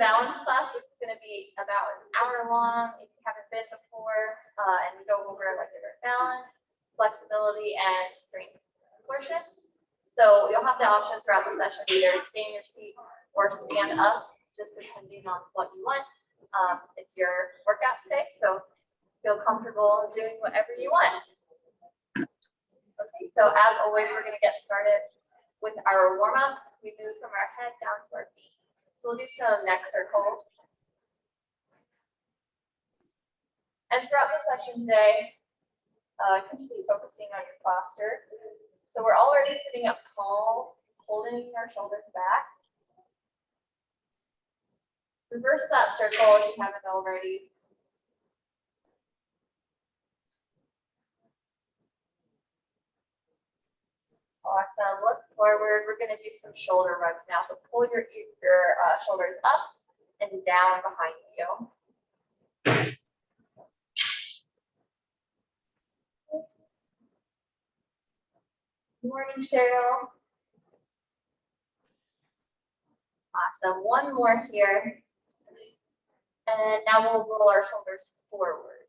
balance class, this is going to be about an hour long. If you haven't been before, and go over like different balance, flexibility, and strength portions. So you'll have the option throughout the session either stay in your seat or stand up, just depending on what you want. It's your workout today, so feel comfortable doing whatever you want. Okay, so as always, we're going to get started with our warm up. We move from our head down to our feet. So we'll do some neck circles. And throughout the session today, continue focusing on your posture. So we're already sitting up tall, holding our shoulders back. Reverse that circle if you haven't already. Awesome. Look forward. We're going to do some shoulder runs now. So pull your shoulders up and down behind you. Good morning, Cheryl. Awesome. One more here. And now we'll roll our shoulders forward.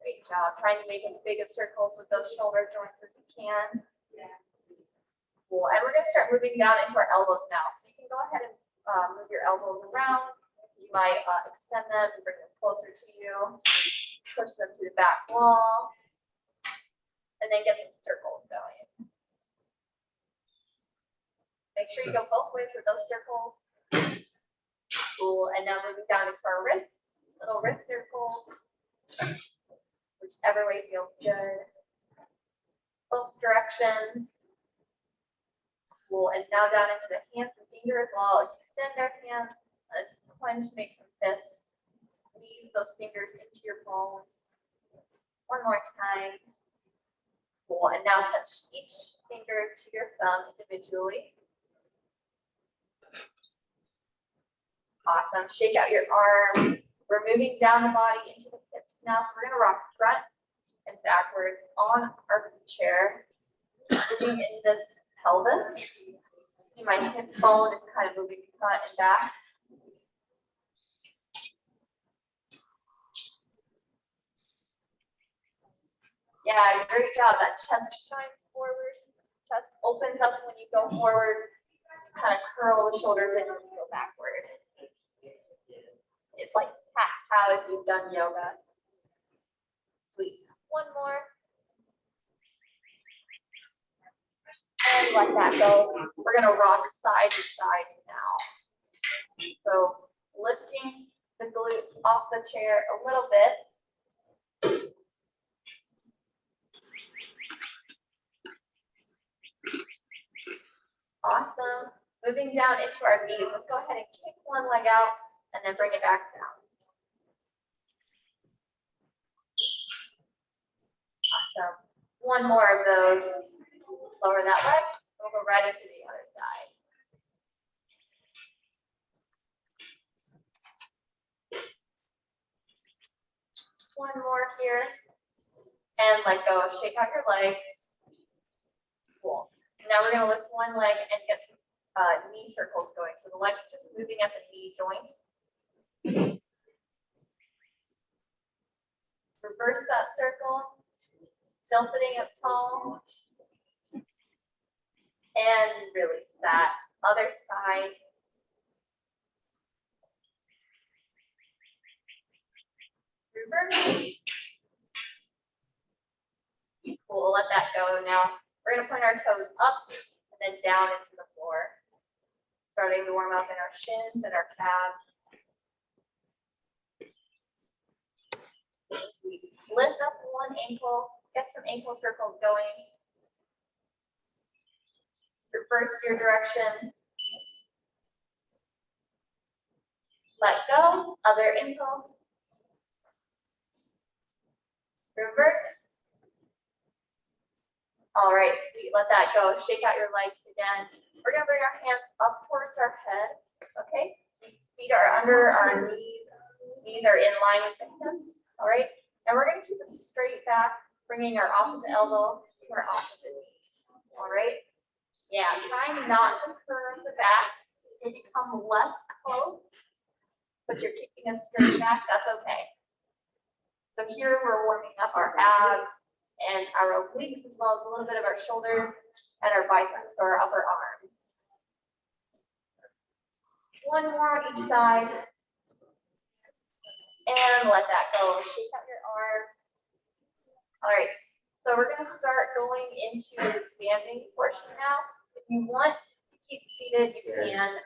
Great job. Trying to make as big of circles with those shoulder joints as you can. Cool. And we're going to start moving down into our elbows now. So you can go ahead and move your elbows around. You might extend them and bring them closer to you. Push them to the back wall. And then get some circles going. Make sure you go both ways with those circles. Cool. And now moving down into our wrists. Little wrist circles. Whichever way feels good. Both directions. Cool. And now down into the hands and fingers. We'll extend our hands. Clench, make some fists. Squeeze those fingers into your palms. One more time. Cool. And now touch each finger to your thumb individually. Awesome. Shake out your arms. We're moving down the body into the hips now. So we're going to rock front and backwards on our chair, moving in the pelvis. See my hip bone is kind of moving front and back. Yeah, great job. That chest shines forward. Chest opens up when you go forward. Kind of curl the shoulders in when you go backward. It's like cat-cow if you've done yoga. Sweet. One more. And let that go. We're going to rock side to side now. So lifting the glutes off the chair a little bit. Awesome. Moving down into our knees. Let's go ahead and kick one leg out and then bring it back down. Awesome. One more of those. Lower that leg. We'll go right into the other side. One more here. And let go. Shake out your legs. Cool. So now we're going to lift one leg and get some knee circles going. So the legs just moving at the knee joint. Reverse that circle. Still sitting up tall. And release that. Other side. Reverse. Cool. Let that go now. We're going to point our toes up and then down into the floor. Starting to warm up in our shins and our calves. Sweet. Lift up one ankle. Get some ankle circles going. Reverse your direction. Let go. Other ankle. Reverse. All right, sweet. Let that go. Shake out your legs again. We're going to bring our hands up towards our head. Okay. Feet are under our knees. Knees are in line with the hips. All right. And we're going to keep a straight back, bringing our opposite elbow to our opposite knee. All right. Yeah, trying not to curve the back. If you become less close, but you're keeping a straight back, that's okay. So here we're warming up our abs and our obliques, as well as a little bit of our shoulders and our biceps, or our upper arms. One more on each side. And let that go. Shake out your arms. All right. So we're going to start going into the standing portion now. If you want to keep seated, you can.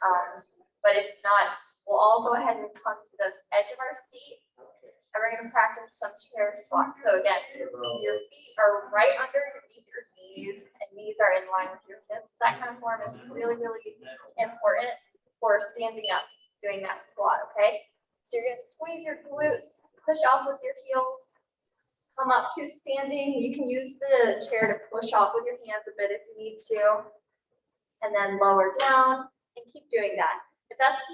But if not, we'll all go ahead and come to the edge of our seat. And we're going to practice some chair squats. So again, your feet are right underneath your knees, and knees are in line with your hips. That kind of form is really, really important for standing up, doing that squat, okay? So you're going to squeeze your glutes, push off with your heels, come up to standing. You can use the chair to push off with your hands a bit if you need to, and then lower down, and keep doing that. If that's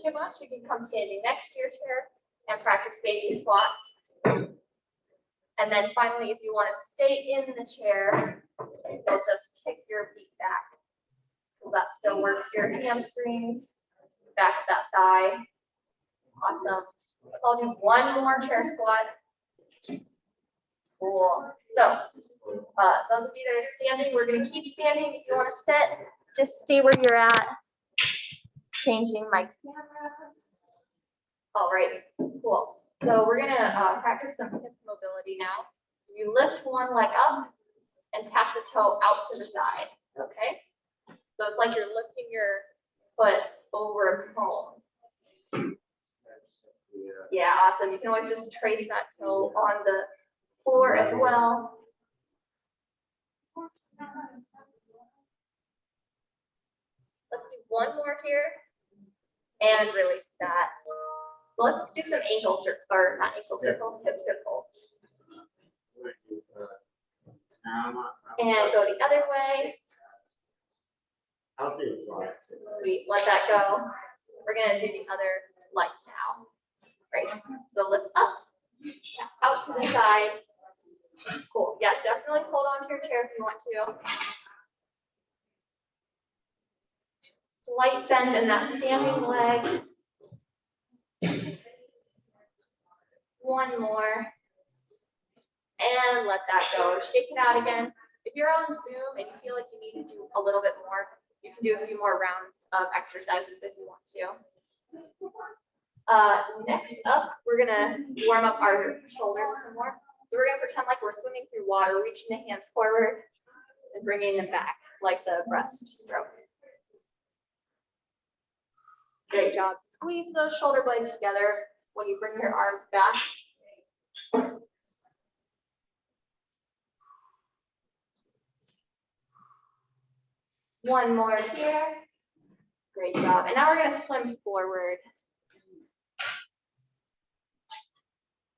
too much, you can come standing next to your chair and practice baby squats. And then finally, if you want to stay in the chair, you'll just kick your feet back, because that still works your hamstrings, back of that thigh. Awesome. Let's all do one more chair squat. Cool. So those of you that are standing, we're going to keep standing. If you want to sit, just stay where you're at. Changing my camera. All right, cool. So we're going to practice some hip mobility now. You lift one leg up and tap the toe out to the side, okay? So it's like you're lifting your foot over a cone. Yeah, awesome. You can always just trace that toe on the floor as well. Let's do one more here and release that. So let's do some ankle circles, or not ankle circles, hip circles. And go the other way. Sweet, let that go. We're gonna do the other leg now. Right, so lift up, out to the side. Cool, yeah, definitely hold on to your chair if you want to. Slight bend in that standing leg. One more. And let that go. Shake it out again. If you're on Zoom and you feel like you need to do a little bit more, you can do a few more rounds of exercises if you want to. Next up, we're gonna warm up our shoulders some more. So we're gonna pretend like we're swimming through water, reaching the hands forward and bringing them back like the breaststroke. Great job. Squeeze those shoulder blades together when you bring your arms back. One more here. Great job. And now we're going to swim forward.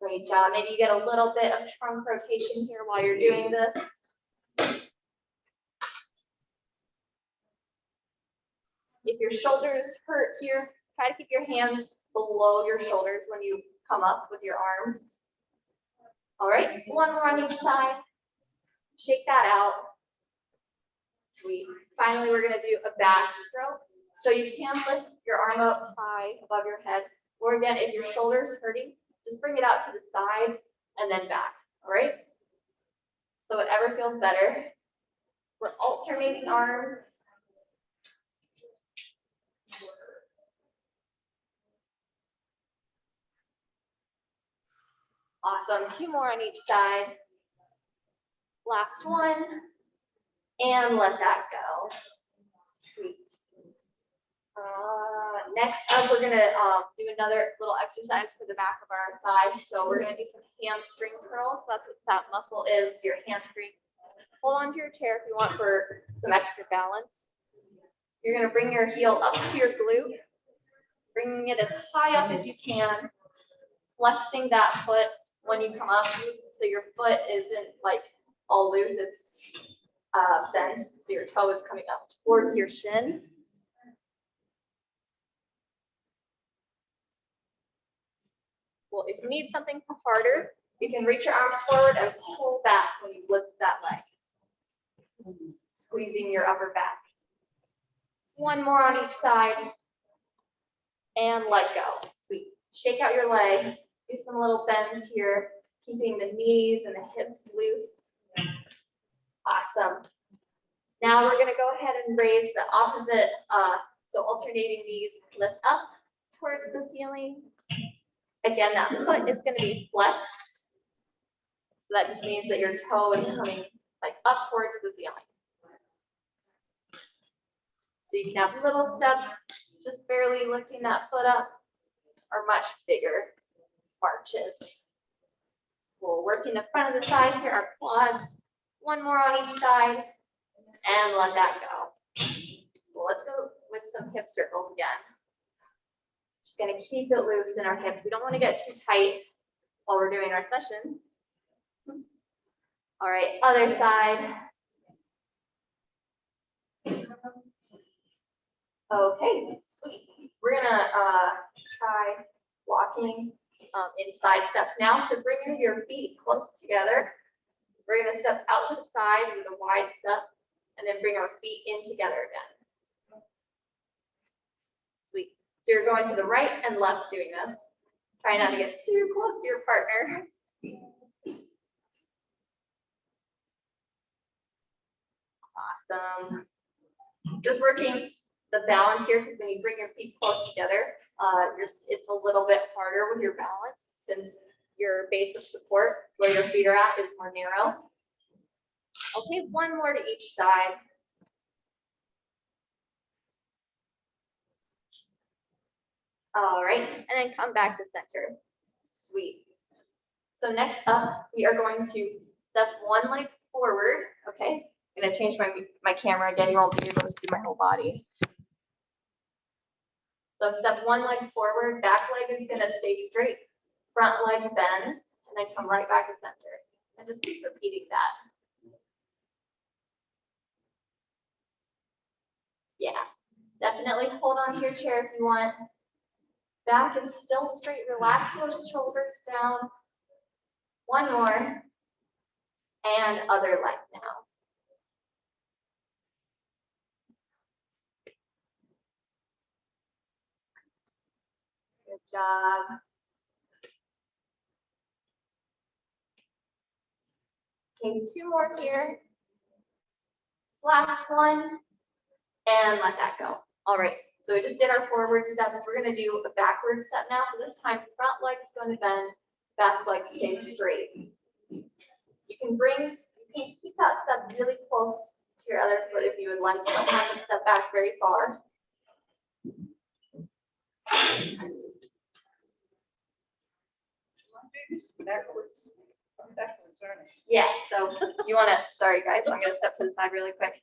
Great job. Maybe you get a little bit of trunk rotation here while you're doing this. If your shoulders hurt here, try to keep your hands below your shoulders when you come up with your arms. All right, one more on each side. Shake that out. Sweet. Finally, we're going to do a backstroke. So you can lift your arm up high above your head. Or again, if your shoulder's hurting, just bring it out to the side and then back. All right? So whatever feels better. We're alternating arms. Awesome. Two more on each side. Last one. And let that go. Sweet. Next up, we're going to do another little exercise for the back of our thighs. So we're going to do some hamstring curls. That's what that muscle is, your hamstring. Hold on to your chair if you want for some extra balance. You're going to bring your heel up to your glute, bringing it as high up as you can, flexing that foot when you come up, so your foot isn't like all loose, it's bent, so your toe is coming up towards your shin. Well, if you need something harder, you can reach your arms forward and pull back when you lift that leg, squeezing your upper back. One more on each side. And let go. Sweet. Shake out your legs. Do some little bends here, keeping the knees and the hips loose. Awesome. Now we're going to go ahead and raise the opposite, so alternating knees, lift up towards the ceiling. Again, that foot is going to be flexed. So that just means that your toe is coming like up towards the ceiling. So you can have little steps, just barely lifting that foot up, or much bigger arches. We'll work in the front of the thighs here, our quads. One more on each side, and let that go. Well, let's go with some hip circles again. Just gonna keep it loose in our hips. We don't want to get too tight while we're doing our session. All right, other side. Okay, sweet. We're gonna try walking in side steps now. So bring your feet close together. We're gonna step out to the side with a wide step, and then bring our feet in together again. Sweet. So you're going to the right and left doing this. Try not to get too close to your partner. Awesome. Just working the balance here, because when you bring your feet close together, it's a little bit harder with your balance since your base of support where your feet are at is more narrow. Okay, one more to each side. All right, and then come back to center. Sweet. So next up, we are going to step one leg forward. Okay, I'm gonna change my camera again. You won't be able to see my whole body. So step one leg forward, back leg is gonna stay straight, front leg bends, and then come right back to center. And just keep repeating that. Yeah, definitely hold on to your chair if you want. Back is still straight, relax those shoulders down. One more, and other leg now. Good job. Okay, two more here. Last one, and let that go. All right, so we just did our forward steps. We're gonna do a backward step now. So this time, front leg is going to bend, back leg stays straight. You can keep that step really close to your other foot if you would like. You don't have to step back very far. Backwards, aren't it? Yeah, so you wanna, sorry guys, I'm gonna step to the side really quick.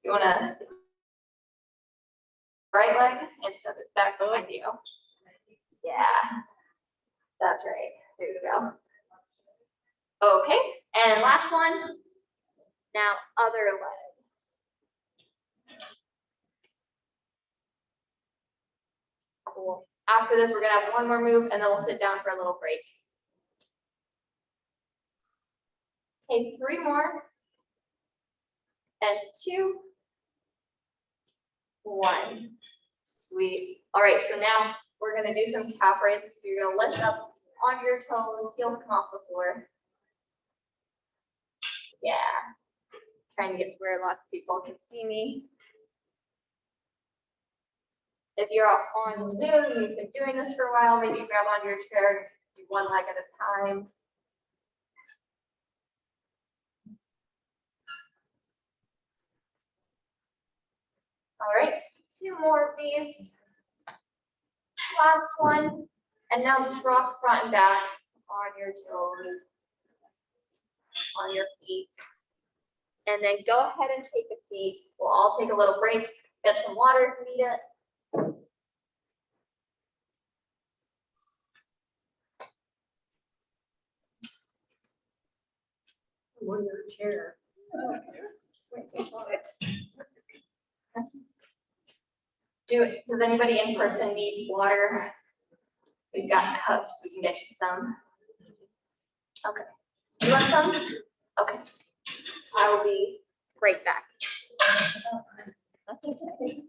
You wanna right leg and step it back behind you. Yeah, that's right. There you go. Okay, and last one. Now other leg. Cool. After this, we're gonna have one more move and then we'll sit down for a little break. Okay, three more. And 2, 1. Sweet. All right, so now we're gonna do some calf raises. So you're gonna lift up on your toes, heels come off the floor. Yeah. Trying to get to where lots of people can see me. If you're on Zoom, you've been doing this for a while, maybe grab onto your chair, do one leg at a time. All right, 2 more of these. Last one. And now just rock front and back on your toes, on your feet. And then go ahead and take a seat. We'll all take a little break, get some water if you need it. Or your chair. Does anybody in person need water? We've got cups, we can get you some. Okay. You want some? Okay. I will be right back. That's okay.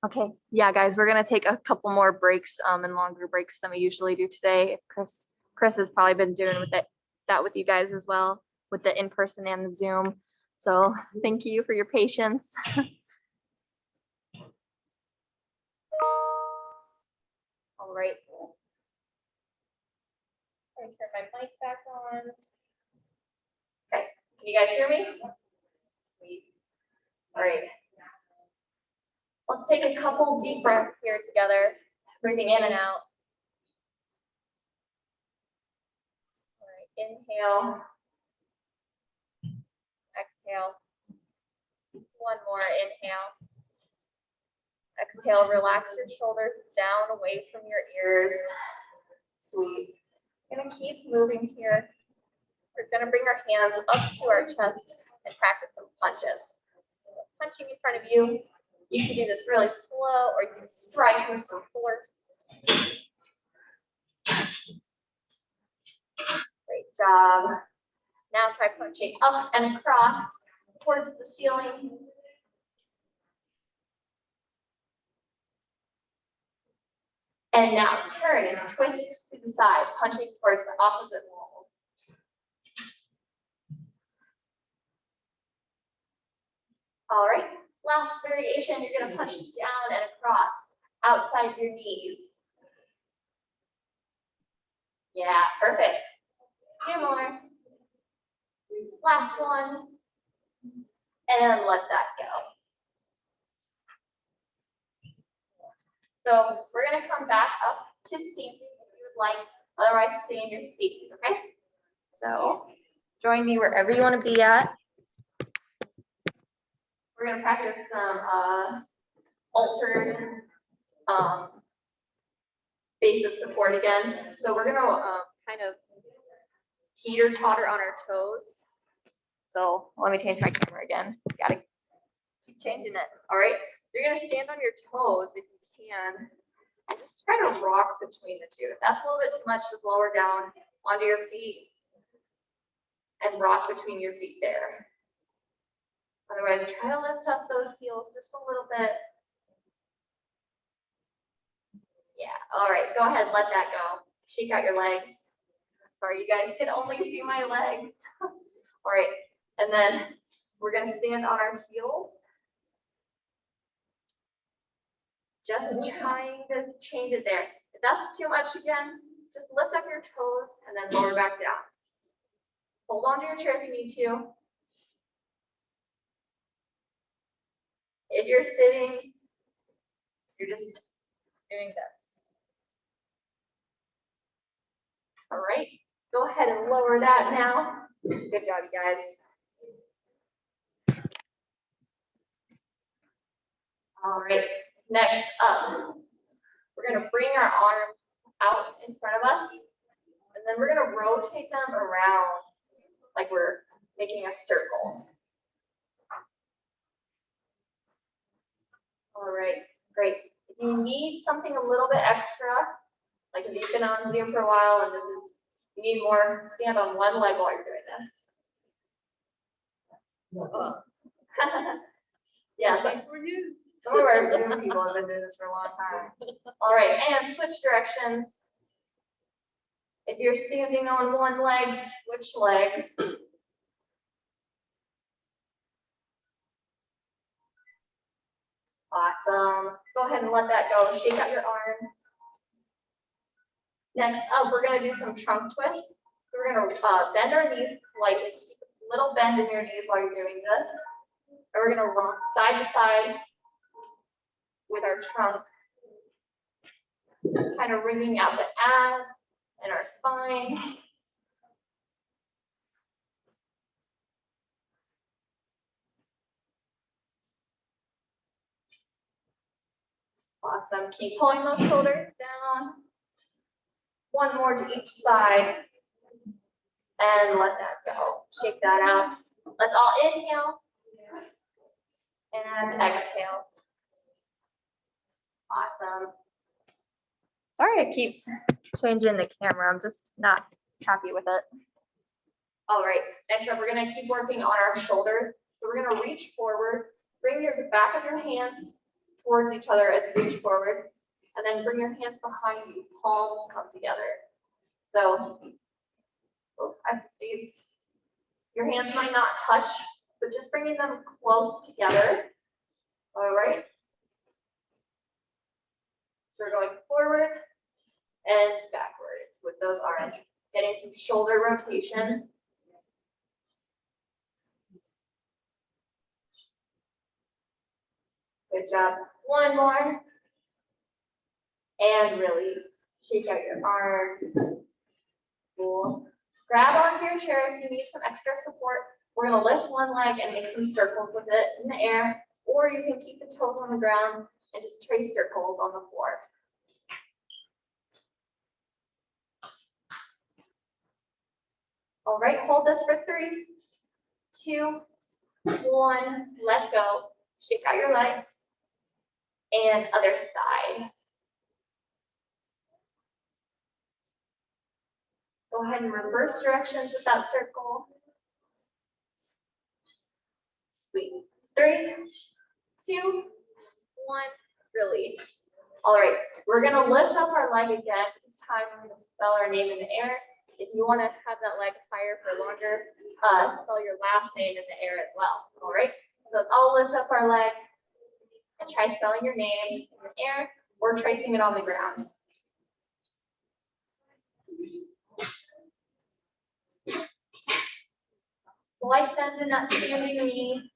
Okay, yeah, guys, we're gonna take a couple more breaks, and longer breaks than we usually do today. Chris has probably been doing that with you guys as well, with the in-person and the Zoom. So thank you for your patience. All right. I'm gonna turn my mic back on. Okay, can you guys hear me? Sweet. All right. Let's take a couple deep breaths here together, breathing in and out. All right, inhale. Exhale. One more, inhale. Exhale, relax your shoulders down away from your ears. Sweet. Gonna keep moving here. We're gonna bring our hands up to our chest and practice some punches. So punching in front of you. You can do this really slow, or you can strike with some force. Great job. Now try punching up and across towards the ceiling. And now turn and twist to the side, punching towards the opposite walls. All right, last variation, you're gonna punch down and across, outside your knees. Yeah, perfect. Two more. Last one. And let that go. So we're gonna come back up to standing if you would like, otherwise stay in your seat, okay? So join me wherever you wanna be at. We're gonna practice some altered base of support again. So we're gonna kind of teeter totter on our toes. So let me change my camera again. Gotta keep changing it. All right. So you're gonna stand on your toes if you can, and just try to rock between the two. If that's a little bit too much, just lower down onto your feet and rock between your feet there. Otherwise, try to lift up those heels just a little bit. Yeah, all right, go ahead, let that go. Shake out your legs. Sorry, you guys can only see my legs. All right, and then we're gonna stand on our heels. Just trying to change it there. If that's too much again, just lift up your toes and then lower back down. Hold on to your chair if you need to. If you're sitting, you're just doing this. All right, go ahead and lower that now. Good job, you guys. All right, next up, we're gonna bring our arms out in front of us, and then we're gonna rotate them around like we're making a circle. All right, great. If you need something a little bit extra, like if you've been on Zoom for a while and you need more, stand on one leg while you're doing this. Yeah, Safe for you. some of our Zoom people have been doing this for a long time. All right, and switch directions. If you're standing on one leg, switch legs. Awesome. Go ahead and let that go. Shake out your arms. Next up, we're going to do some trunk twists. So we're going to bend our knees slightly. Keep a little bend in your knees while you're doing this. And we're going to rock side to side with our trunk, kind of wringing out the abs in our spine. Awesome. Keep pulling those shoulders down. One more to each side. And let that go. Shake that out. Let's all inhale and exhale. Awesome. Sorry, I keep changing the camera. I'm just not happy with it. All right, next up, we're gonna keep working on our shoulders. So we're gonna reach forward, bring the back of your hands towards each other as you reach forward, and then bring your hands behind you, palms come together. So, I have to sneeze. Your hands might not touch, but just bringing them close together. All right. So we're going forward and backwards with those arms, getting some shoulder rotation. Good job. One more. And release. Shake out your arms. Cool. Grab onto your chair if you need some extra support. We're going to lift one leg and make some circles with it in the air, or you can keep the toes on the ground and just trace circles on the floor. All right, hold this for 3, 2, 1, let go. Shake out your legs. And other side. Go ahead and reverse directions with that circle. Sweet. 3, 2, 1, release. All right, we're gonna lift up our leg again. This time we're gonna spell our name in the air. If you wanna have that leg higher for longer, spell your last name in the air as well. All right, so let's all lift up our leg and try spelling your name in the air or tracing it on the ground. Slight bend in that standing knee.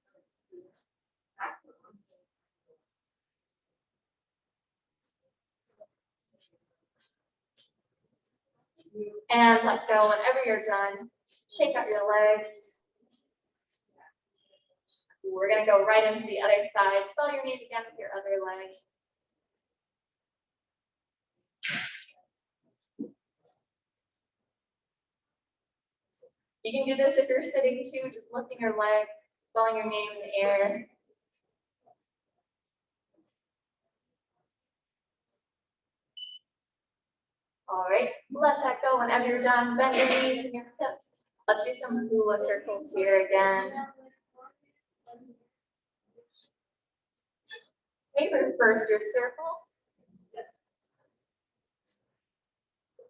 And let go whenever you're done. Shake out your legs. We're going to go right into the other side. Spell your name again with your other leg. You can do this if you're sitting too, just lifting your leg, spelling your name in the air. All right, let that go whenever you're done. Bend your knees and your hips. Let's do some hula circles here again. Okay, reverse your circle.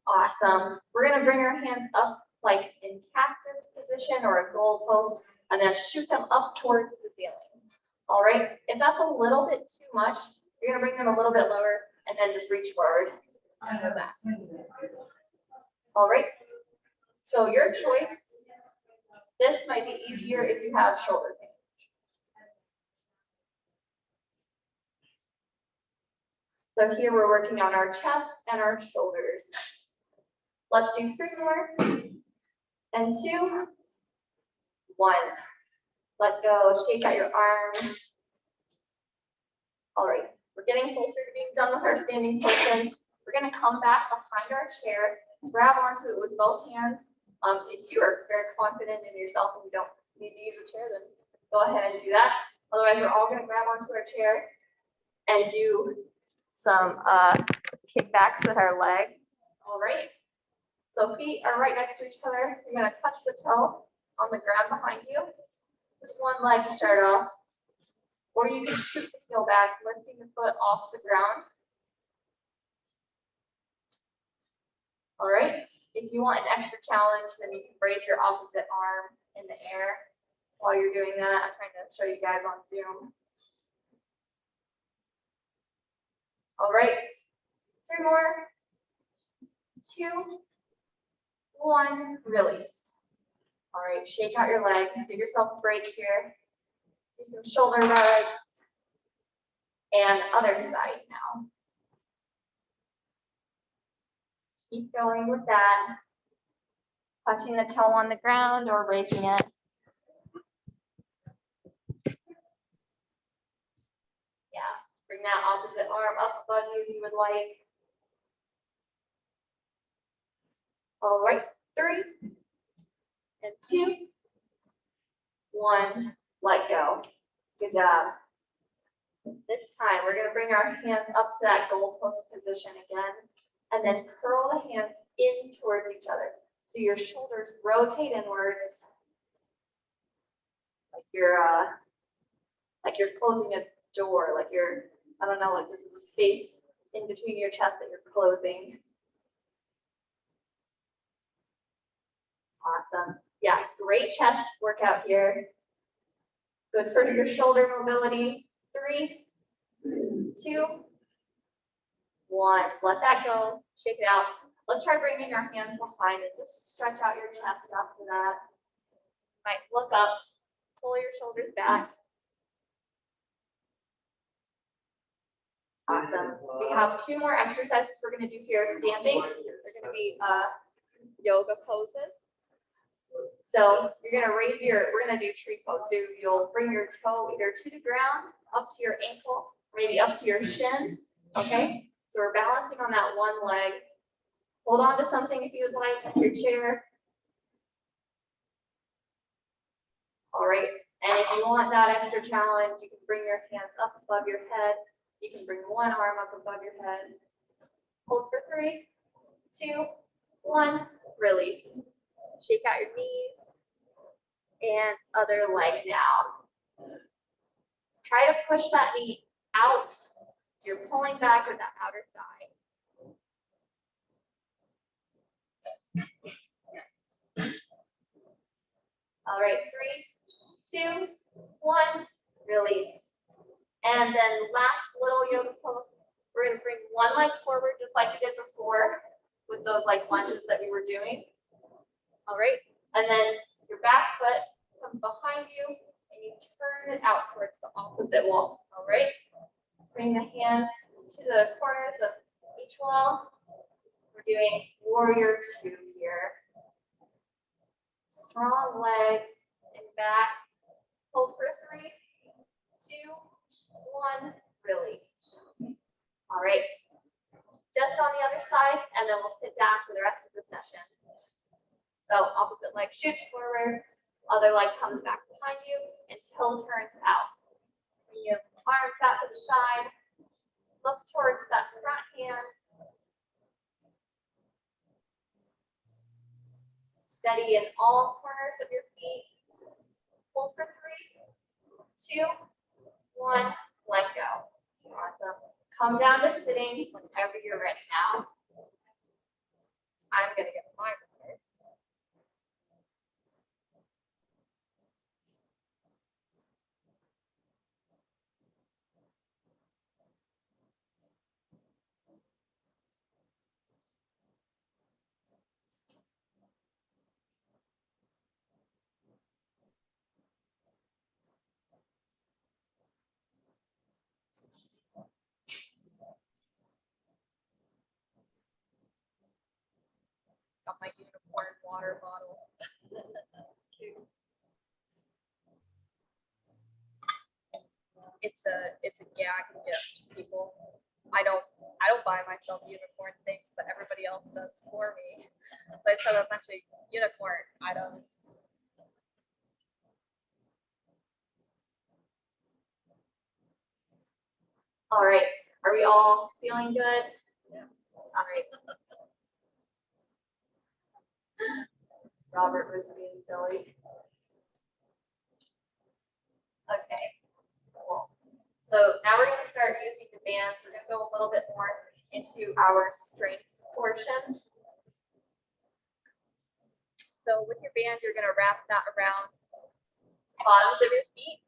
Awesome. We're going to bring our hands up like in cactus position or a goal post, and then shoot them up towards the ceiling. All right, if that's a little bit too much, you're going to bring them a little bit lower and then just reach forward and go back. All right, so your choice. This might be easier if you have shoulder pain. So here we're working on our chest and our shoulders. Let's do 3 more. And 2, 1. Let go. Shake out your arms. All right, we're getting closer to being done with our standing position. We're going to come back behind our chair, grab onto it with both hands. If you are very confident in yourself and you don't need to use a chair, then go ahead and do that. Otherwise, we're all going to grab onto our chair and do some kickbacks with our legs. All right. So feet are right next to each other. You're going to touch the toe on the ground behind you. Just one leg to start off. Or you can shoot the heel back, lifting the foot off the ground. All right. If you want an extra challenge, then you can raise your opposite arm in the air while you're doing that. I'm trying to show you guys on Zoom. All right. 3 more. 2, 1, release. All right, shake out your legs, give yourself a break here. Do some shoulder rubs. And other side now. Keep going with that. Touching the toe on the ground or raising it. Yeah, bring that opposite arm up above you if you would like. All right, 3 and 2, 1, let go. Good job. This time, we're gonna bring our hands up to that goalpost position again, and then curl the hands in towards each other. So your shoulders rotate inwards, like you're closing a door, like you're, I don't know, like this is a space in between your chest that you're closing. Awesome. Yeah, great chest workout here. Good for your shoulder mobility. 3, 2, 1. Let that go. Shake it out. Let's try bringing our hands behind and just stretch out your chest after that. Might look up, pull your shoulders back. Awesome. We have 2 more exercises we're going to do here standing. They're going to be yoga poses. So you're going to we're going to do tree pose. So you'll bring your toe either to the ground, up to your ankle, maybe up to your shin. Okay. So we're balancing on that one leg. Hold on to something if you would like, your chair. All right. And if you want that extra challenge, you can bring your hands up above your head. You can bring one arm up above your head. Hold for 3, 2, 1, release. Shake out your knees and other leg now. Try to push that knee out. So you're pulling back with that outer thigh. All right, 3, 2, 1, release. And then last little yoga pose, we're going to bring one leg forward just like you did before with those like lunges that we were doing. All right, and then your back foot comes behind you and you turn it out towards the opposite wall. All right, bring the hands to the corners of each wall. We're doing warrior 2 here. Strong legs and back. Hold for 3, 2, 1, release. All right, just on the other side, and then we'll sit down for the rest of the session. So opposite leg shoots forward, other leg comes back behind you, and toe turns out. Bring your arms out to the side, look towards that front hand. Steady in all corners of your feet. Hold for 3, 2, 1, let go. Awesome. Come down to sitting whenever you're ready now. I'm going to get my water. Got my unicorn water bottle. It's a gag gift, people. I don't buy myself unicorn things, but everybody else does for me. So I just have a bunch of unicorn items. All right, are we all feeling good? Yeah. All right. Robert was being silly. Okay, cool. So now we're going to start using the bands. We're going to go a little bit more into our strength portion. So with your band, you're going to wrap that around the bottoms of your feet.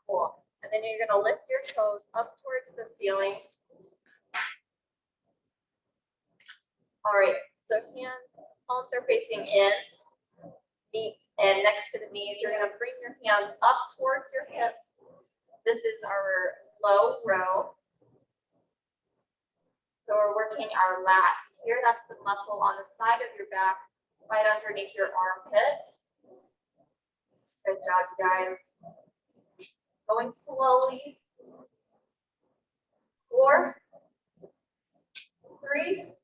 Cool. And then you're going to lift your toes up towards the ceiling. All right, so hands, palms are facing in. Feet and next to the knees, you're gonna bring your hands up towards your hips. This is our low row. So we're working our lats here. That's the muscle on the side of your back, right underneath your armpit. Good job, you guys. Going slowly. 4, 3,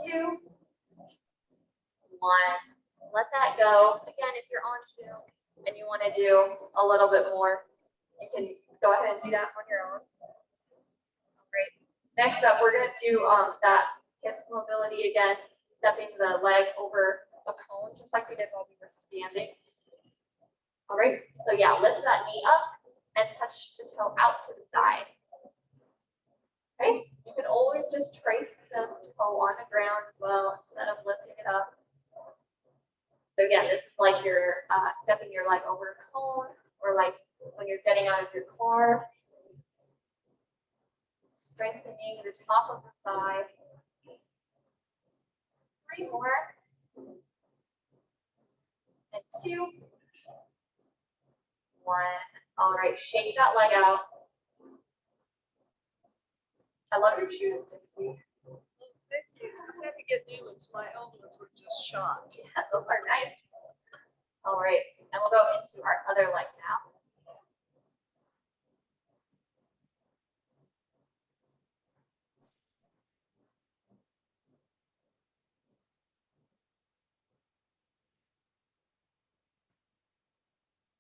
2, 1. Let that go. Again, if you're on Zoom and you want to do a little bit more, you can go ahead and do that on your own. Great. Next up, we're going to do that hip mobility again, stepping the leg over a cone, just like we did while we were standing. All right, so yeah, lift that knee up and touch the toe out to the side. Okay, you can always just trace the toe on the ground as well instead of lifting it up. So again, this is like you're stepping your leg over a cone, or like when you're getting out of your car. Strengthening the top of the thigh. 3 more. And 2. 1. All right, shake that leg out. I love your shoes, Dixie. Thank you. I had to get new ones. My old ones were just shot. Yeah, those are nice. All right, and we'll go into our other leg now.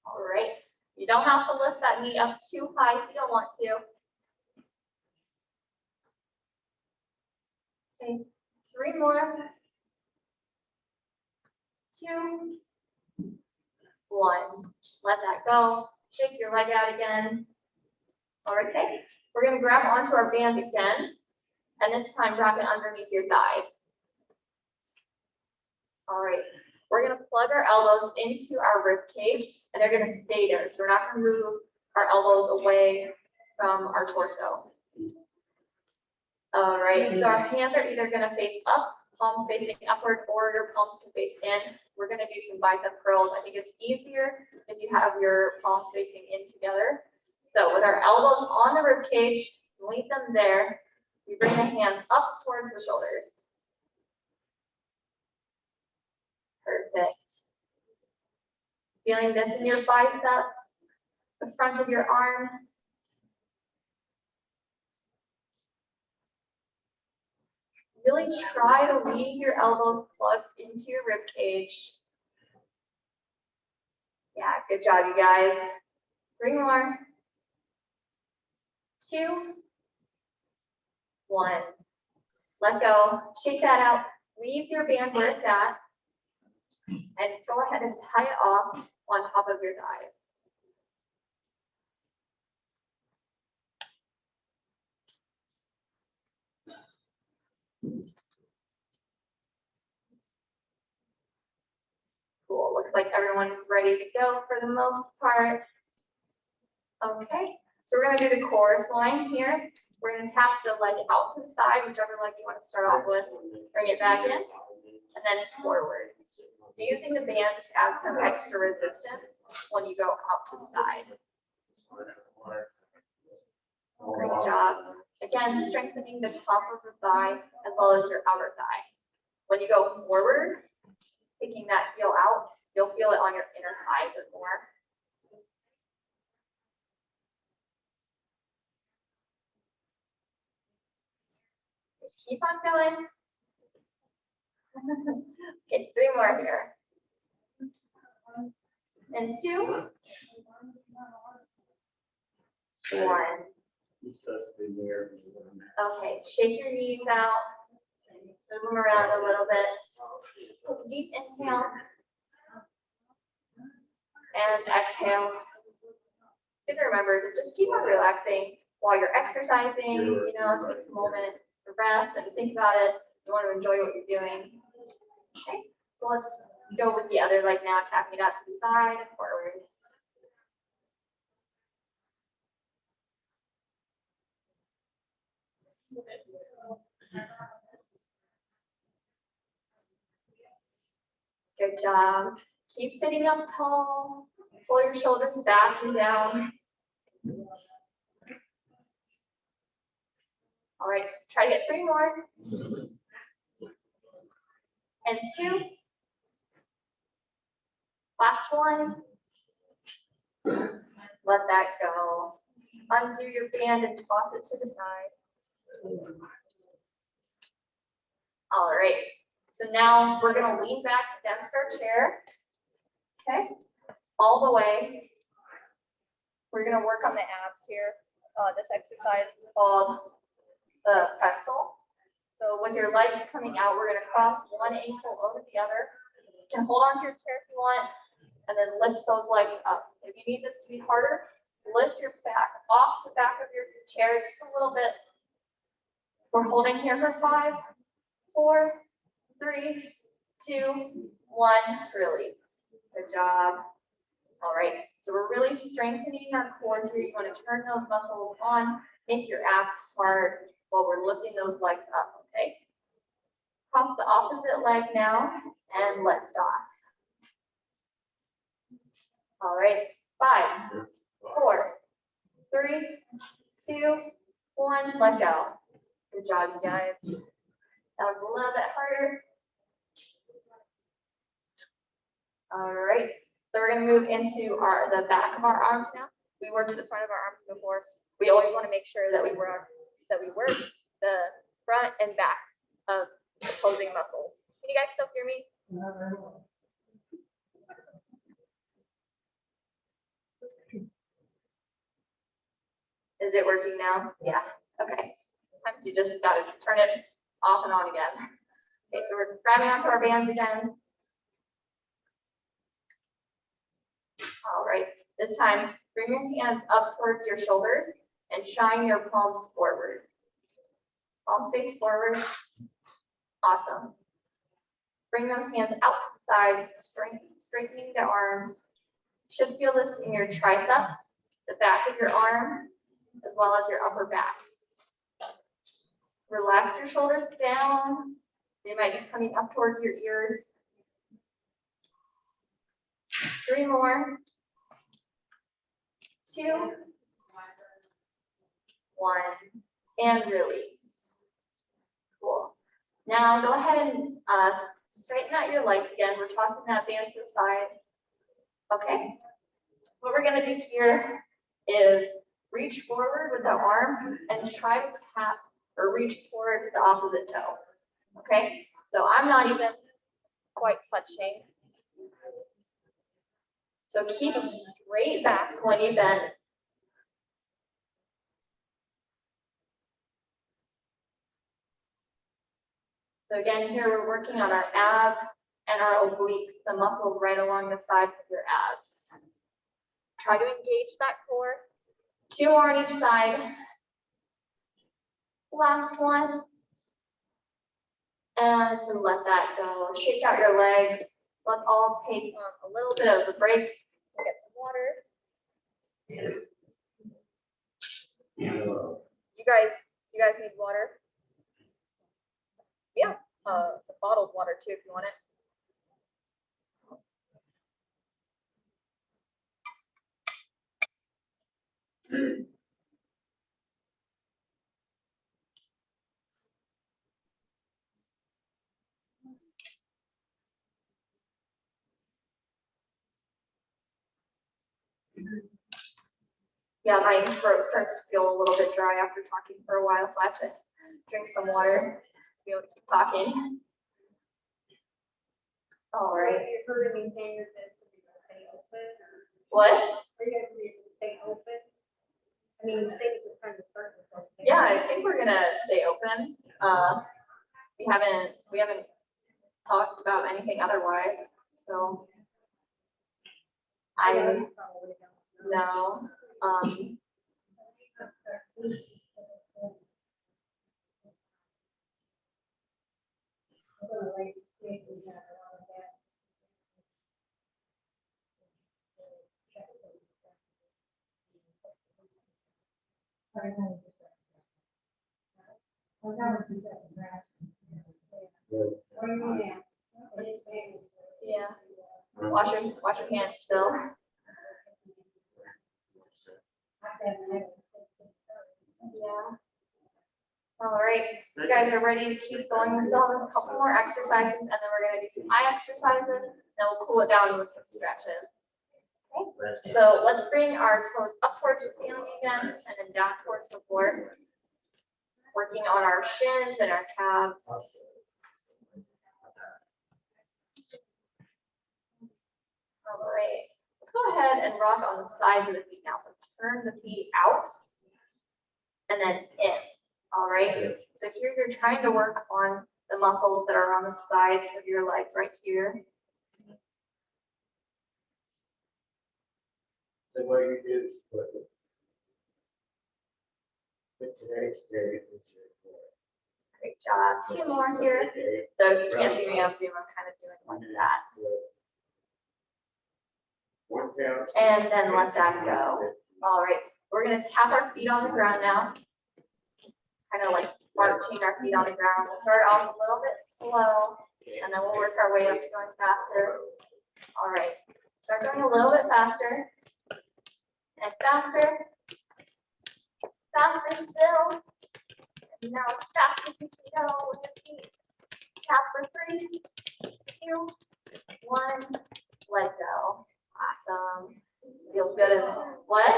All right, you don't have to lift that knee up too high if you don't want to. Okay, 3 more. 2, 1. Let that go. Shake your leg out again. All right, okay. We're going to grab onto our band again, and this time wrap it underneath your thighs. All right. We're going to plug our elbows into our rib cage, and they're going to stay there. So we're not going to move our elbows away from our torso. All right. So our hands are either going to face up, palms facing upward, or your palms can face in. We're going to do some bicep curls. I think it's easier if you have your palms facing in together. So with our elbows on the rib cage, leave them there. We bring the hands up towards the shoulders. Perfect. Feeling this in your biceps, the front of your arm. Really try to leave your elbows plugged into your rib cage. Yeah, good job, you guys. 3 more. 2, 1. Let go. Shake that out. Leave your band where it's at. And go ahead and tie it off on top of your thighs. Cool. Looks like everyone's ready to go for the most part. Okay. So we're going to do the chorus line here. We're going to tap the leg out to the side, whichever leg you want to start off with. Bring it back in, and then forward. So using the band just adds some extra resistance when you go out to the side. Great job. Again, strengthening the top of the thigh as well as your outer thigh. When you go forward, taking that heel out, you'll feel it on your inner thigh a bit more. Keep on going. Okay, 3 more here. And 2, 1. Okay, shake your knees out. Move them around a little bit. Take a deep inhale. And exhale. It's good to remember to just keep on relaxing while you're exercising. You know, take a moment for breath and think about it. You want to enjoy what you're doing. Okay, so let's go with the other leg now, tapping it out to the side and forward. Good job. Keep sitting up tall. Pull your shoulders back and down. All right, try to get 3 more. And 2. Last one. Let that go. Undo your band and toss it to the side. All right, so now we're gonna lean back against our chair. Okay, all the way. We're gonna work on the abs here. This exercise is called the pretzel. So with your legs coming out, we're gonna cross one ankle over the other. You can hold on to your chair if you want, and then lift those legs up. If you need this to be harder, lift your back off the back of your chair just a little bit. We're holding here for 5, 4, 3, 2, 1, release. Good job. All right, so we're really strengthening our core here. You want to turn those muscles on, make your abs hard while we're lifting those legs up, okay? Cross the opposite leg now and lift off. All right, 5, 4, 3, 2, 1, let go. Good job, you guys. That was a little bit harder. All right, so we're gonna move into the back of our arms now. We worked to the front of our arms before. We always want to make sure that we work the front and back of opposing muscles. Can you guys still hear me? Is it working now? Yeah. Okay. Sometimes you just gotta turn it off and on again. Okay, so we're grabbing onto our bands again. All right. This time, bring your hands up towards your shoulders and shine your palms forward. Palms face forward. Awesome. Bring those hands out to the side, straightening the arms. You should feel this in your triceps, the back of your arm, as well as your upper back. Relax your shoulders down. They might be coming up towards your ears. 3 more. 2, 1, and release. Cool. Now go ahead and straighten out your legs again. We're tossing that band to the side. Okay. What we're gonna do here is reach forward with the arms and try to tap or reach towards the opposite toe. Okay. So I'm not even quite touching. So keep a straight back when you bend. So again, here we're working on our abs and our obliques, the muscles right along the sides of your abs. Try to engage that core. 2 more on each side. Last one. And let that go. Shake out your legs. Let's all take a little bit of a break. Get some water. You guys need water? Yeah, some bottled water too if you want it. Yeah, my throat starts to feel a little bit dry after talking for a while, so I have to drink some water to be able to keep talking. All right. Are you heard anything that says to stay open? What? Are you guys going to stay open? I mean, things are kind of starting to open. Yeah, I think we're gonna stay open. We haven't talked about anything otherwise, so I know. Yeah. Wash your hands still. Yeah. All right, you guys are ready to keep going. We still have a couple more exercises, and then we're gonna do some eye exercises. Then we'll cool it down with some stretches. Okay, so let's bring our toes up towards the ceiling again, and then down towards the floor. Working on our shins and our calves. All right, let's go ahead and rock on the sides of the feet now. So turn the feet out and then in. All right, so here you're trying to work on the muscles that are on the sides of your legs right here. The way you do is put today's day. Great job. Two more here. So if you can't see me on Zoom, I'm kind of doing like that. And then let that go. All right, we're gonna tap our feet on the ground now. Kind of like marching our feet on the ground. We'll start off a little bit slow, and then we'll work our way up to going faster. All right, start going a little bit faster. And faster. Faster still. And now as fast as you can go with your feet. Tap for 3, 2, 1. Let go. Awesome. Feels good. What?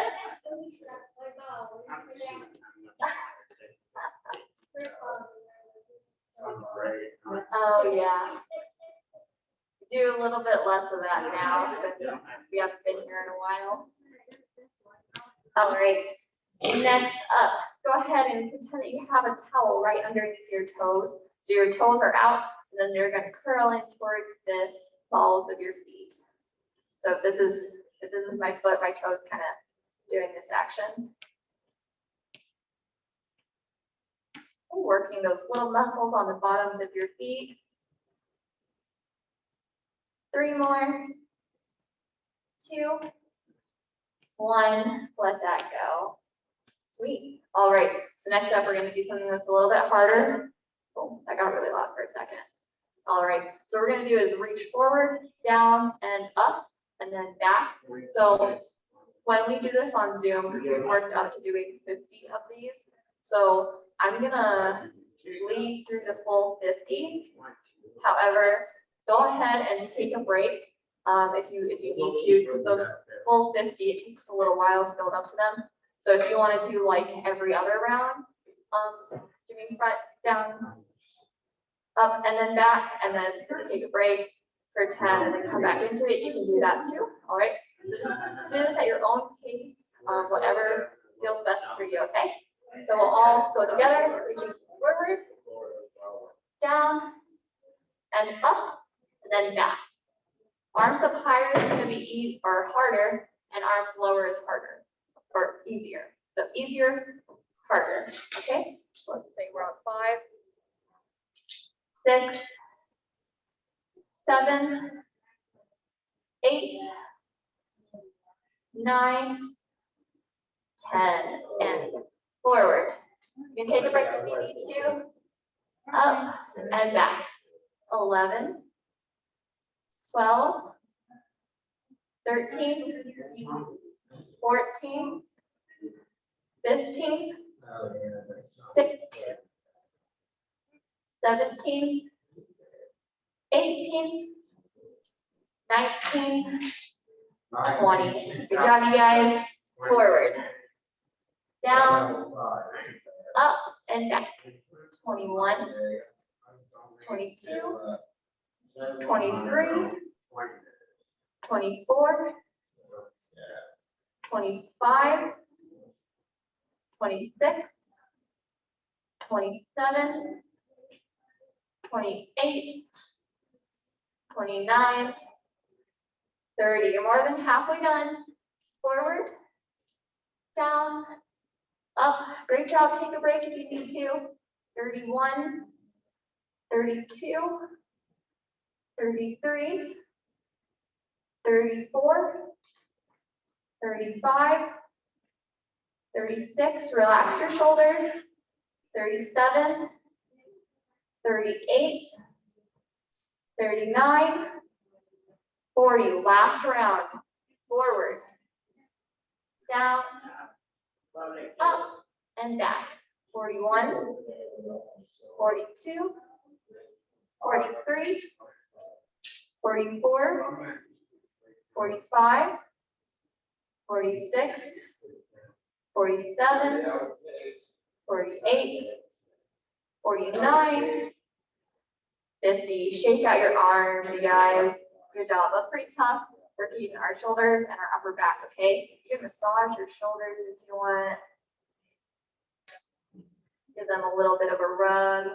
Oh yeah. Do a little bit less of that now since we haven't been here in a while. All right. Next up, go ahead and pretend that you have a towel right underneath your toes. So your toes are out, and then you're going to curl in towards the balls of your feet. So if this is my foot, my toes kind of doing this action. Working those little muscles on the bottoms of your feet. 3 more. 2, 1. Let that go. Sweet. All right. So next up, we're going to do something that's a little bit harder. Oh, that got really loud for a second. All right. So what we're going to do is reach forward, down, and up, and then back. So when we do this on Zoom, we've worked up to doing 50 of these. So I'm gonna lead through the full 50. However, go ahead and take a break if you need to, because those full 50, it takes a little while to build up to them. So if you want to do like every other round, doing front, down, up, and then back, and then take a break for 10, and then come back into it, you can do that too. All right. So just do this at your own pace, whatever feels best for you. Okay. So we'll all go together, reaching forward, down, and up, and then back. Arms up higher is going to be harder, and arms lower is harder, or easier. So easier, harder. Okay? So let's say we're on 5, 6, 7, 8, 9, 10, and forward. You can take a break if you need to. Up and back. 11, 12, 13, 14, 15, 16, 17, 18, 19, 20. Good job, you guys. Forward. Down, up, and back. 21, 22, 23, 24, 25, 26, 27, 28, 29, 30. You're more than halfway done. Forward, down, up. Great job. Take a break if you need to. 31, 32, 33, 34, 35, 36. Relax your shoulders. 37, 38, 39, 40, last round. Forward, down, up, and back. 41, 42, 43, 44, 45, 46, 47, 48, 49, 50. Shake out your arms, you guys. Good job. That's pretty tough. Working our shoulders and our upper back, okay? You can massage your shoulders if you want. Give them a little bit of a rub.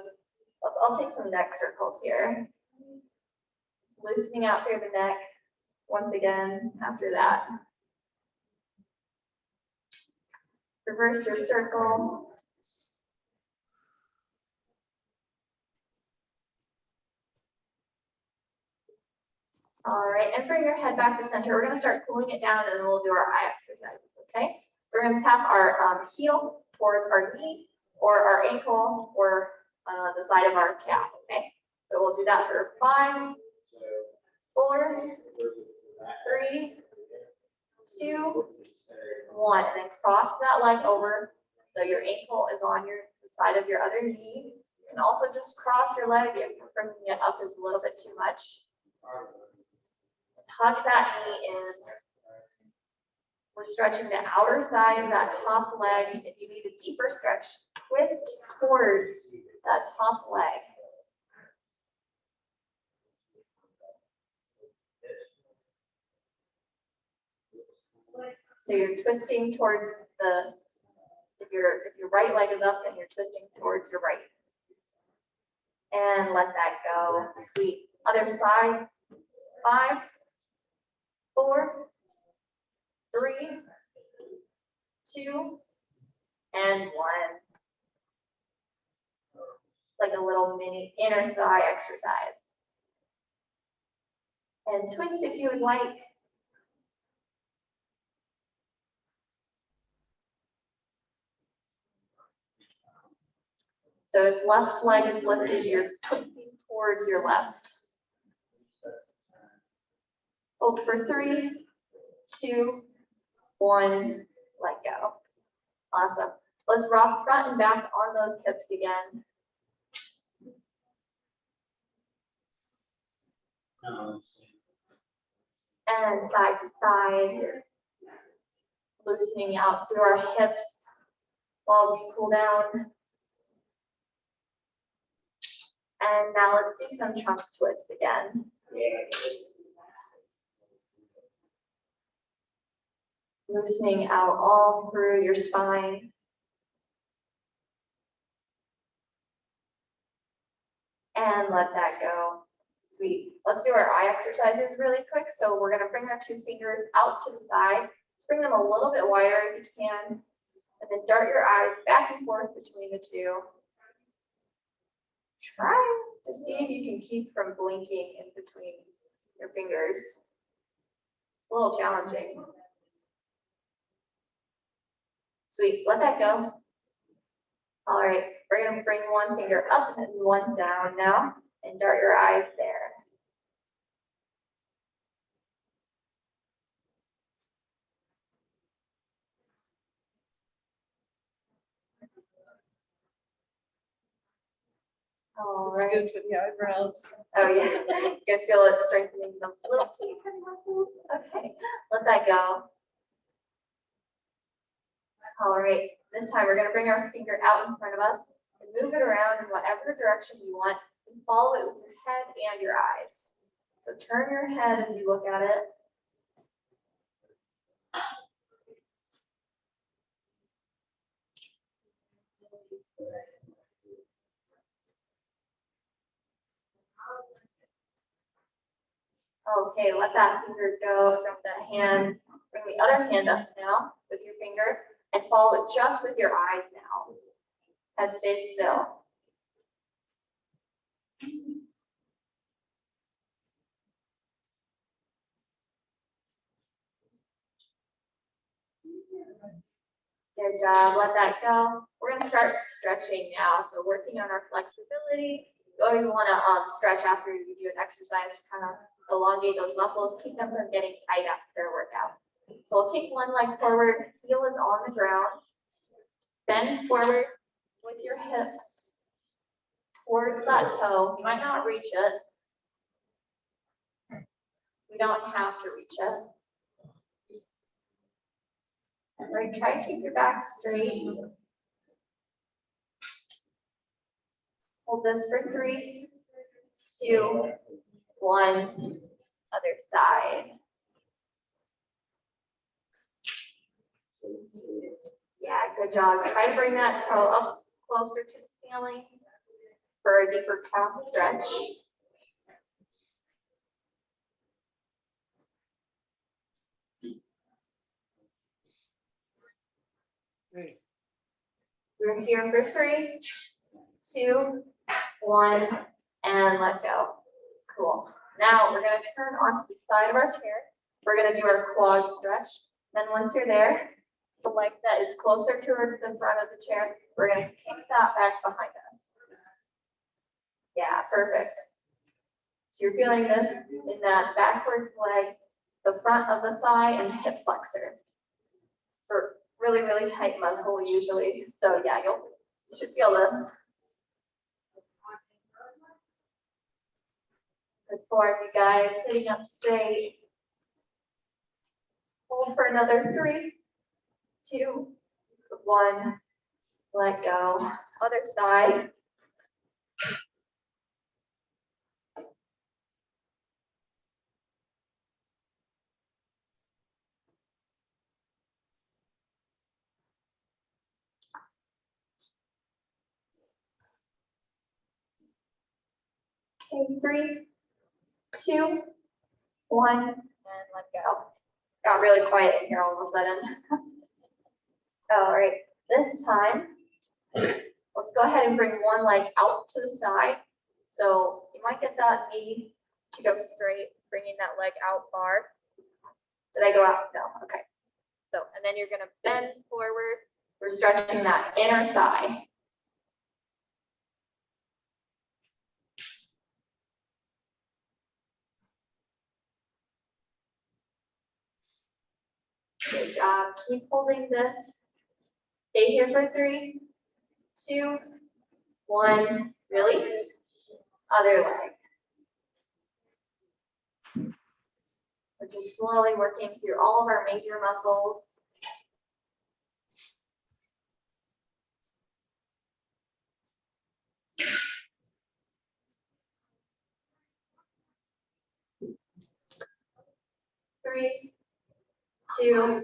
I'll take some neck circles here. Just loosening out through the neck once again after that. Reverse your circle. All right, and bring your head back to center. We're going to start cooling it down and then we'll do our eye exercises, okay? So we're going to tap our heel towards our knee or our ankle or the side of our calf, okay? So we'll do that for 5, 4, 3, 2, 1. And then cross that leg over so your ankle is on the side of your other knee. You can also just cross your leg if bringing it up is a little bit too much. Hug that knee in. We're stretching the outer thigh of that top leg. If you need a deeper stretch, twist towards that top leg. So you're twisting towards if your right leg is up, then you're twisting towards your right. And let that go. Sweet. Other side. 5, 4, 3, 2, and 1. Like a little mini inner thigh exercise. And twist if you would like. So if left leg is lifted, you're twisting towards your left. Hold for 3, 2, 1, let go. Awesome. Let's rock front and back on those hips again. And side to side. Loosening out through our hips while we cool down. And now let's do some trunk twists again. Loosening out all through your spine. And let that go. Sweet. Let's do our eye exercises really quick. So we're going to bring our 2 fingers out to the side. Just bring them a little bit wider if you can. And then dart your eyes back and forth between the 2. Try to see if you can keep from blinking in between your fingers. It's a little challenging. Sweet, let that go. All right, we're gonna bring one finger up and one down now and dart your eyes there. All This is right. good for the eyebrows. Oh yeah, you can feel it strengthening those little teeny tiny muscles. Okay, let that go. All right, this time we're gonna bring our finger out in front of us and move it around in whatever direction you want and follow it with your head and your eyes. So turn your head as you look at it. Okay, let that finger go from the hand. Bring the other hand up now with your finger and follow it just with your eyes now. Head stays still. Good job, let that go. We're gonna start stretching now. So working on our flexibility You always want to stretch after you do an exercise to kind of elongate those muscles, keep them from getting tight after a workout. So we'll kick one leg forward, heel is on the ground. Bend forward with your hips towards that toe. You might not reach it. We don't have to reach it. All right, try to keep your back straight. Hold this for 3, 2, 1. Other side. Yeah, good job. Try to bring that toe up closer to the ceiling for a deeper calf stretch. We're here for 3, 2, 1, and let go. Cool. Now we're going to turn onto the side of our chair. We're going to do our quad stretch. Then once you're there, the leg that is closer towards the front of the chair, we're going to kick that back behind us. Yeah, perfect. So you're feeling this in that backwards leg, the front of the thigh, and the hip flexor. For really, really tight muscle usually. So yeah, you should feel this. Good form, you guys. Sitting up straight. Hold for another 3, 2, 1. Let go. Other side. Okay, 3, 2, 1, and let go. Got really quiet in here all of a sudden. All right, this time, let's go ahead and bring one leg out to the side. So you might get that knee to go straight, bringing that leg out far. Did I go out? No, okay. So, and then you're gonna bend forward. We're stretching that inner thigh. Good job. Keep holding this. Stay here for 3, 2, 1. Release. Other leg. We're just slowly working through all of our major muscles. Three, 2,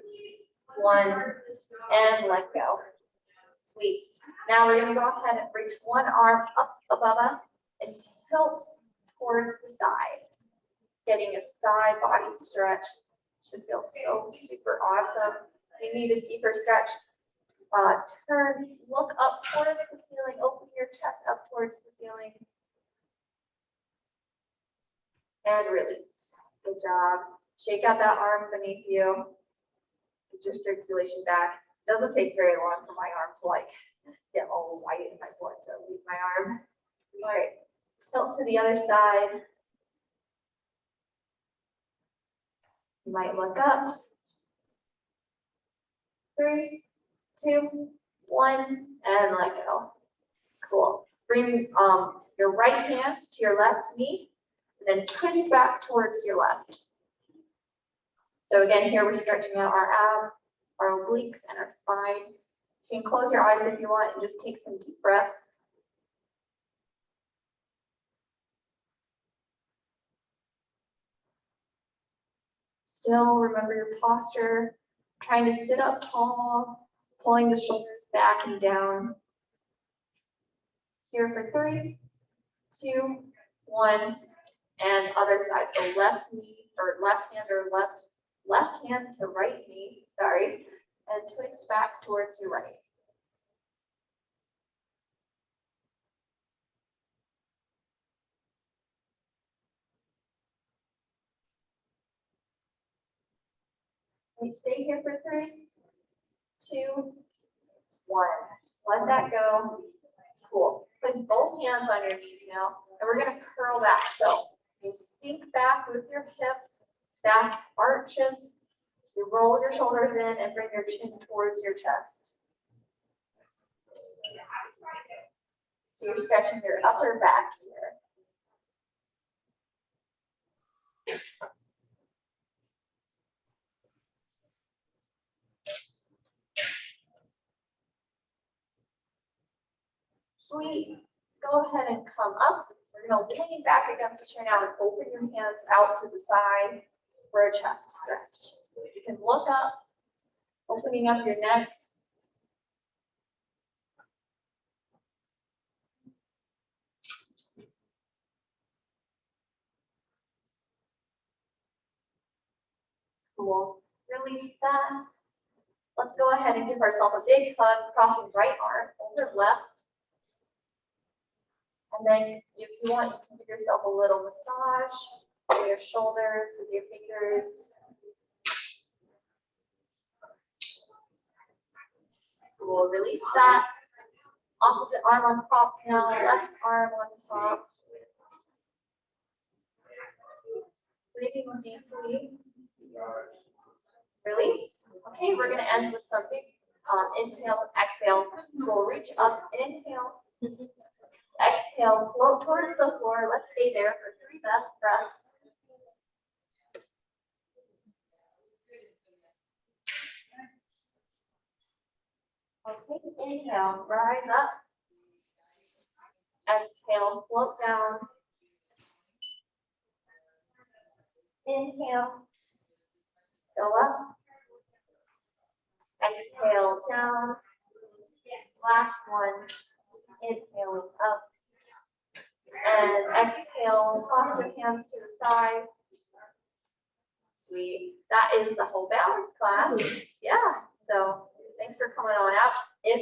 1, and let go. Sweet. Now we're going to go ahead and reach one arm up above us and tilt towards the side. Getting a side body stretch should feel so super awesome. If you need a deeper stretch, turn, look up towards the ceiling, open your chest up towards the ceiling. And release. Good job. Shake out that arm beneath you. Get your circulation back. Doesn't take very long for my arm to get all white and my blood to leave my arm. All right, tilt to the other side. You might look up. 3, 2, 1, and let go. Cool. Bring your right hand to your left knee, and then twist back towards your left. So again, here we're stretching out our abs, our obliques, and our spine. You can close your eyes if you want and just take some deep breaths. Still remember your posture, trying to sit up tall, pulling the shoulders back and down. Here for 3, 2, 1, and other side. So left knee or left hand to right knee, sorry, and twist back towards your right. We stay here for 3, 2, 1. Let that go. Cool. Place both hands on your knees now, and we're gonna curl back. So you sink back with your hips, back arches. You roll your shoulders in and bring your chin towards your chest. So you're stretching your upper back here. Sweet. Go ahead and come up. We're going to lean back against the chair now and open your hands out to the side for a chest stretch. You can look up, opening up your neck. Cool. Release that. Let's go ahead and give ourselves a big hug, crossing right arm over left. And then if you want, you can give yourself a little massage with your shoulders, with your fingers. We'll release that. Opposite arm on top now, left arm on top. Breathing deeply. Release. Okay, we're going to end with some big inhales and exhales. So we'll reach up, inhale. Exhale, float towards the floor. Let's stay there for 3 breaths. Okay, inhale, rise up. Exhale, float down. Inhale, go up. Exhale, down. Last one. Inhaling up. And exhale, toss your hands to the side. Sweet. That is the whole balance class. Yeah. So thanks for coming on out. If